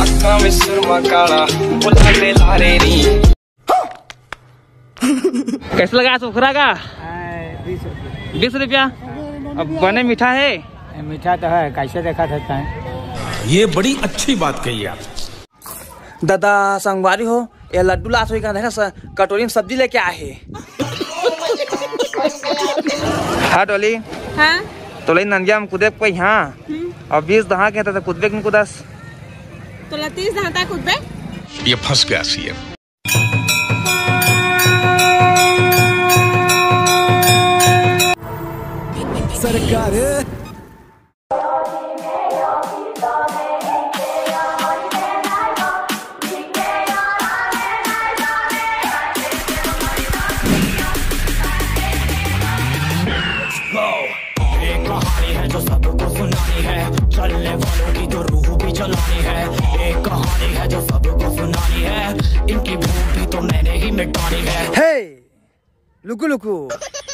अक्का में सुरमा काला बुला ले लारे नी। कैसा लगा सुखरा का? 20 रुपया। अब बने मीठा है? मीठा तो है, कैसे देखा था है? ये बड़ी अच्छी बात कही आप। दादा संगवारी हो, ये लड्डू लात हुई का देखा कटोरी में सब्जी लेके आए है। हाँ टोली। हाँ? टोली नंदिया में कूदे कोई हाँ और 20 दहा के तो कूदबे में कूदस तो 30 दहा कूदबे। ये फंस गया सी है। सरकार जो सबको सुनानी है, चलने वालों की तो रूह भी जलानी है। एक कहानी है जो सबको सुनानी है, इनकी भूख भी तो मैंने ही मिटानी है। हे लुकु लुकु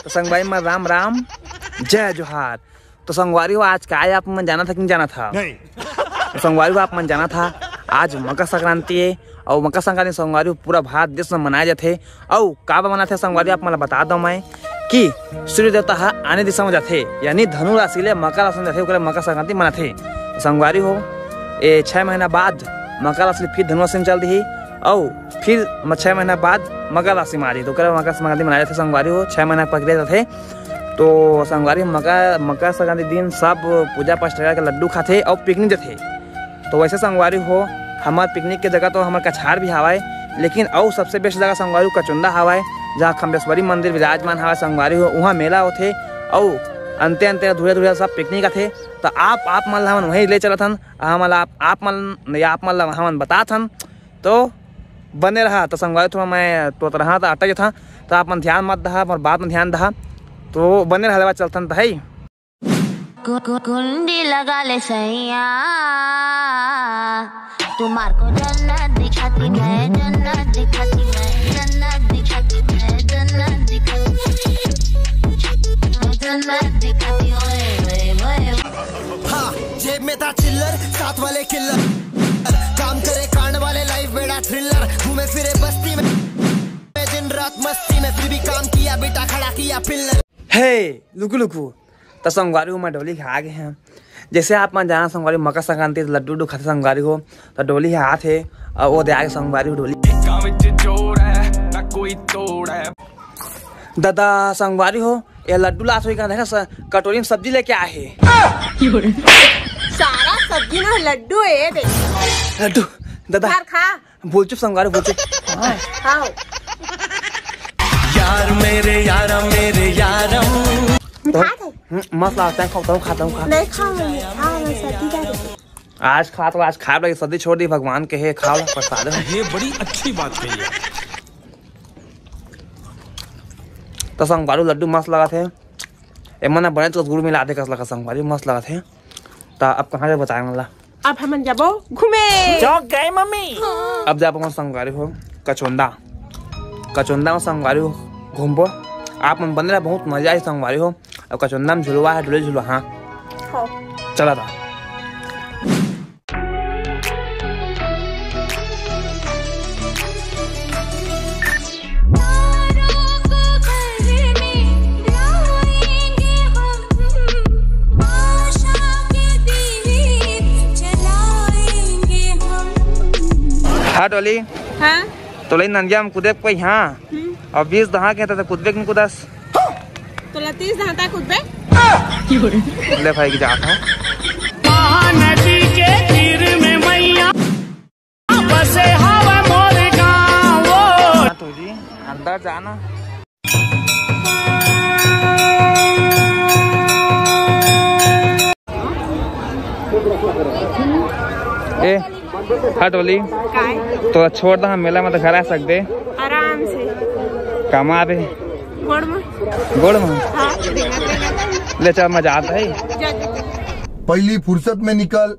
तो संगवारी में राम राम जय जोहार। तो संगवारी हो आज का आए आप मन जाना था कि नहीं जाना था? नहीं। तो संगवारी हो आप मन जाना था आज मकर संक्रांति है और मकर संक्रांति संगवारी पूरा भारत देश में मनाए जाते और का मना थे संगवारी आप मन बता दो मैं कि सूर्य देवता हा आने दिशा में जाते यानी धनु राशि ले मकर राशि में जाते मकर संक्रांति मनाते। संगवारी हो ये 6 महीना बाद मकर राशि फिर धनु राशि में चल दी और फिर 6 महीना बाद मकर राशि में आ रही तो मकर संक्रांति मनाए जाते। संगवारी हो 6 महीना प्रक्रिया थे तो संगवारी मकर संक्रांति दिन सब पूजा पाठ के लड्डू खाते और पिकनिक जाते। तो वैसे संगवारी हो हमारे पिकनिक के जगह तो हमारे कछार भी हवाए लेकिन और सबसे बेस्ट जगह संगवारी कचुंदा हवाए जहाँ खम्बेश्वरी मंदिर विराजमान हवा। संगवारी हो वहाँ मेला होते और अंते अंते धुरे धुरे सब पिकनिक आते। तो आप मन हमन वहीं ले चलत हन आप मन हमन बतात हन तो बने रहा। तो संगवारी थोड़ा मैं तो रहा था अटक था तो आप मन ध्यान मत दहा और बात में ध्यान दहा तो बने रहा चलतन तो है। कुंडी लगा ले सैया तुम्हार को जन्नत दिखाती मैं, जन्नत दिखाती मैं, जन्नत दिखाती मैं, जन्नत दिखाती ओए। हाँ जेब में था चिल्लर साथ वाले किल्लर, काम करे कांड वाले लाइफ बेड़ा थ्रिलर, घूमे फिरे बस्ती में दिन रात मस्ती में फिर भी काम किया बेटा खड़ा किया पिल्लर। हे लुकु लुकु तो संगवारी हो मैं डोली खा गए हैं। जैसे आप मन जाना संगवारी मकर संक्रांति लड्डू उड्डू खाते संगवारी हो तो डोली हाथ है और वो दे आगे संगवारी हो डोली दादा संगवारी हो ये लड्डू लात हुई का देखा कटोरी में सब्जी लेके आए है। सारा सब्जी ना लड्डू है दे लड्डू दादा खा बोल चुप संगवारी बोल चुप। खाओ यार मेरे यारम मस्त लगता है खाता हूँ नहीं खाओ आज खा लगे सदी छोड़ दी भगवान के है खाओ प्रसाद। ये बड़ी अच्छी बात कही है। तो संगवारी लड्डू मस्त लगा थे एमन बने तो गुड़ मिला दे कस लगा संगवारी मस्त लगा थे। तो अब कहाँ से बताए मला अब हम जाबो घूमे चौक गए मम्मी। अब जब हम संगवारी हो कचुंदा में संगवारी हो घूमबो आप मन बने बहुत मजा आई संगवारी हो। अब कचुंदा में झुलवा है डोले झुलवा हाँ चला था। हाँ टोली। हाँ? टोली नंदिया में कूदे कोई हाँ और 20 दहा के तो कूदबे में कूदस तो 30 दहा कूदबे। ले भाई की जात हूँ नदी के तीर में मैया बसे हवा मोर गाँव। तो जी अंदर जाना ए हाँ टोली तो छोड़ दो हम मेला में तो घर आ सकते आराम से कमा दे गोड़ में हाँ, ले चल मजा आता है। पहली फुर्सत में निकल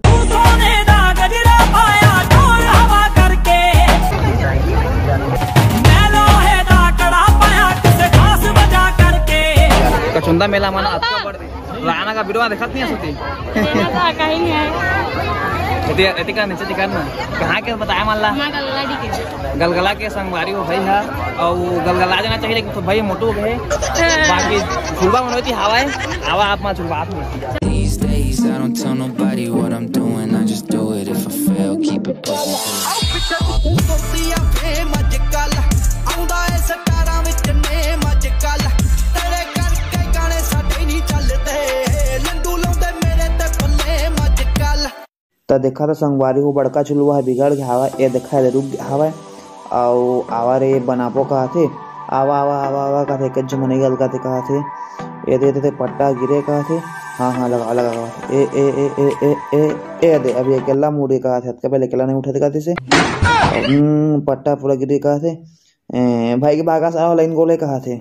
कचुंदा मेला माना अच्छा बढ़ राना का वीडियो देखत नहीं है एती का नीचे दिखा ना कहाँ के बताया मान ला गलगला के संगवारी हो भाई है और गलगला जाना चाहिए लेकिन तो भाई मोटू है बाकी झुलवा मन होती हवा है हवा आप मां झुलवा में These days I don't tell nobody what I'm doing, I just do it. If I fail, keep it pushing. तो देखा तो संगवारी हो बड़का चुलवा है बिगड़ गया हवा ये देखा है रुक गया हवा और आवा रे बनापो कहा थे आवा आवा आवा आवा कहा थे कज्ज मने गल का थे कहा थे ये दे पट्टा गिरे कहा थे हाँ लगा लगा ए ए ए ए ए ए ए दे अभी अकेला मुड़े कहा थे पहले अकेला नहीं उठा थे से पट्टा पूरा गिरे कहा थे भाई के बागा सारा लाइन गोले कहा थे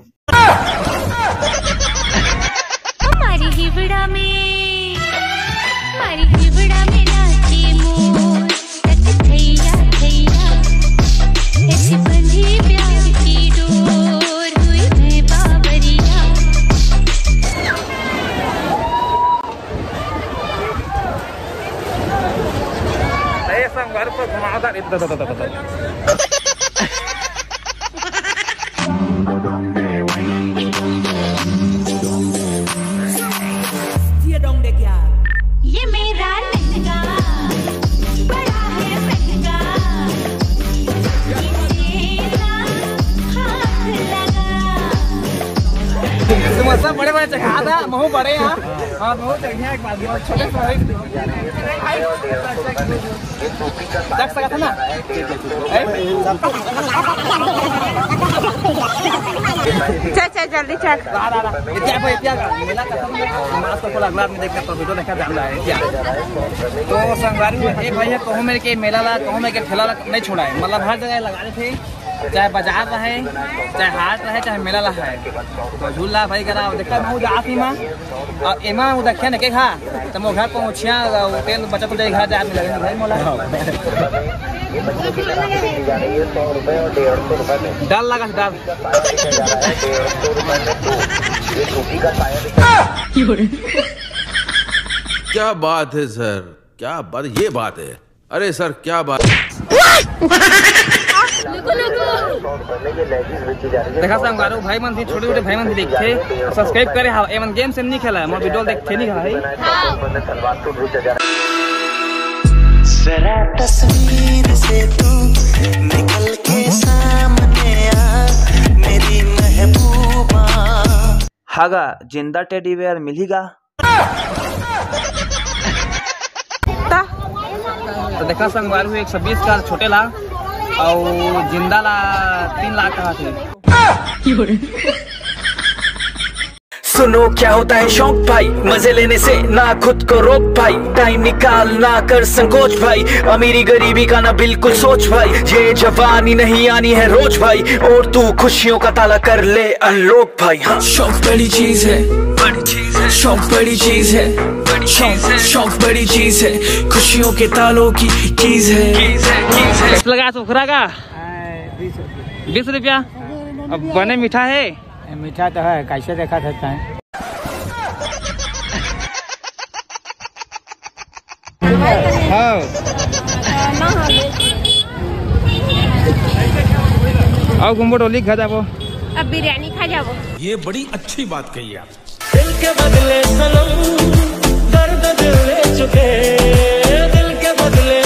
ये मेरा लहंगा बड़ा है महंगा समोसा बड़े बड़े चखा था महू बड़े यहाँ हाँ महू चखिया एक बात छोटे चख सका था ना चल जल्दी चल मेला में देखा तो वीडियो देखा जान रहा है क्या तो संगवारी एक भाई है कहूँ मेरे के मेला ला कहूँ मेरे के ठेला नहीं छोड़ा है मतलब हर जगह लगा रहे थे चाहे बाजार रहे चाहे हाट रहे चाहे मेला रहे तो झूला भाई करा देखा मैं जाती माँ और एमा वो देखिए ना के खा तो मैं घर पहुँचिया तेल बचा तो घर जा भाई मोला डर लगा डर क्या बात है सर क्या बात ये बात है अरे सर क्या बात देखा संगवारी भाई मन थी छोटे छोटे भाई मन थी देखते सब्सक्राइब करे हाँ एमन गेम से नहीं खेला मैं वीडियो देखते नहीं खेला जरा तस्वीर से तू निकल के सामने आ मेरी महबूबा हागा जिंदा टेडी बेयर मिलेगा तो देखा संगवारी हुई 120 का छोटे ला और जिंदा ला 3 लाख कहा थे सुनो क्या होता है शौक भाई मजे लेने से ना खुद को रोक भाई टाइम निकाल ना कर संकोच भाई अमीरी गरीबी का ना बिल्कुल सोच भाई ये जवानी नहीं आनी है रोज भाई और तू खुशियों का ताला कर ले अनलॉक भाई हाँ शौक बड़ी चीज है शौक बड़ी चीज है शौक बड़ी चीज है खुशियों के तालों की चीज है लगा सुखरा का 20 रुपया अब बने मीठा है मीठा तो है कैसे देखा सकता है हाँ आओ गुम्बो डोली खा जाबो अब बिरयानी खा जाबो ये बड़ी अच्छी बात कही आप दिल के बदले सनम दर्द दिल ले चुके दिल के बदले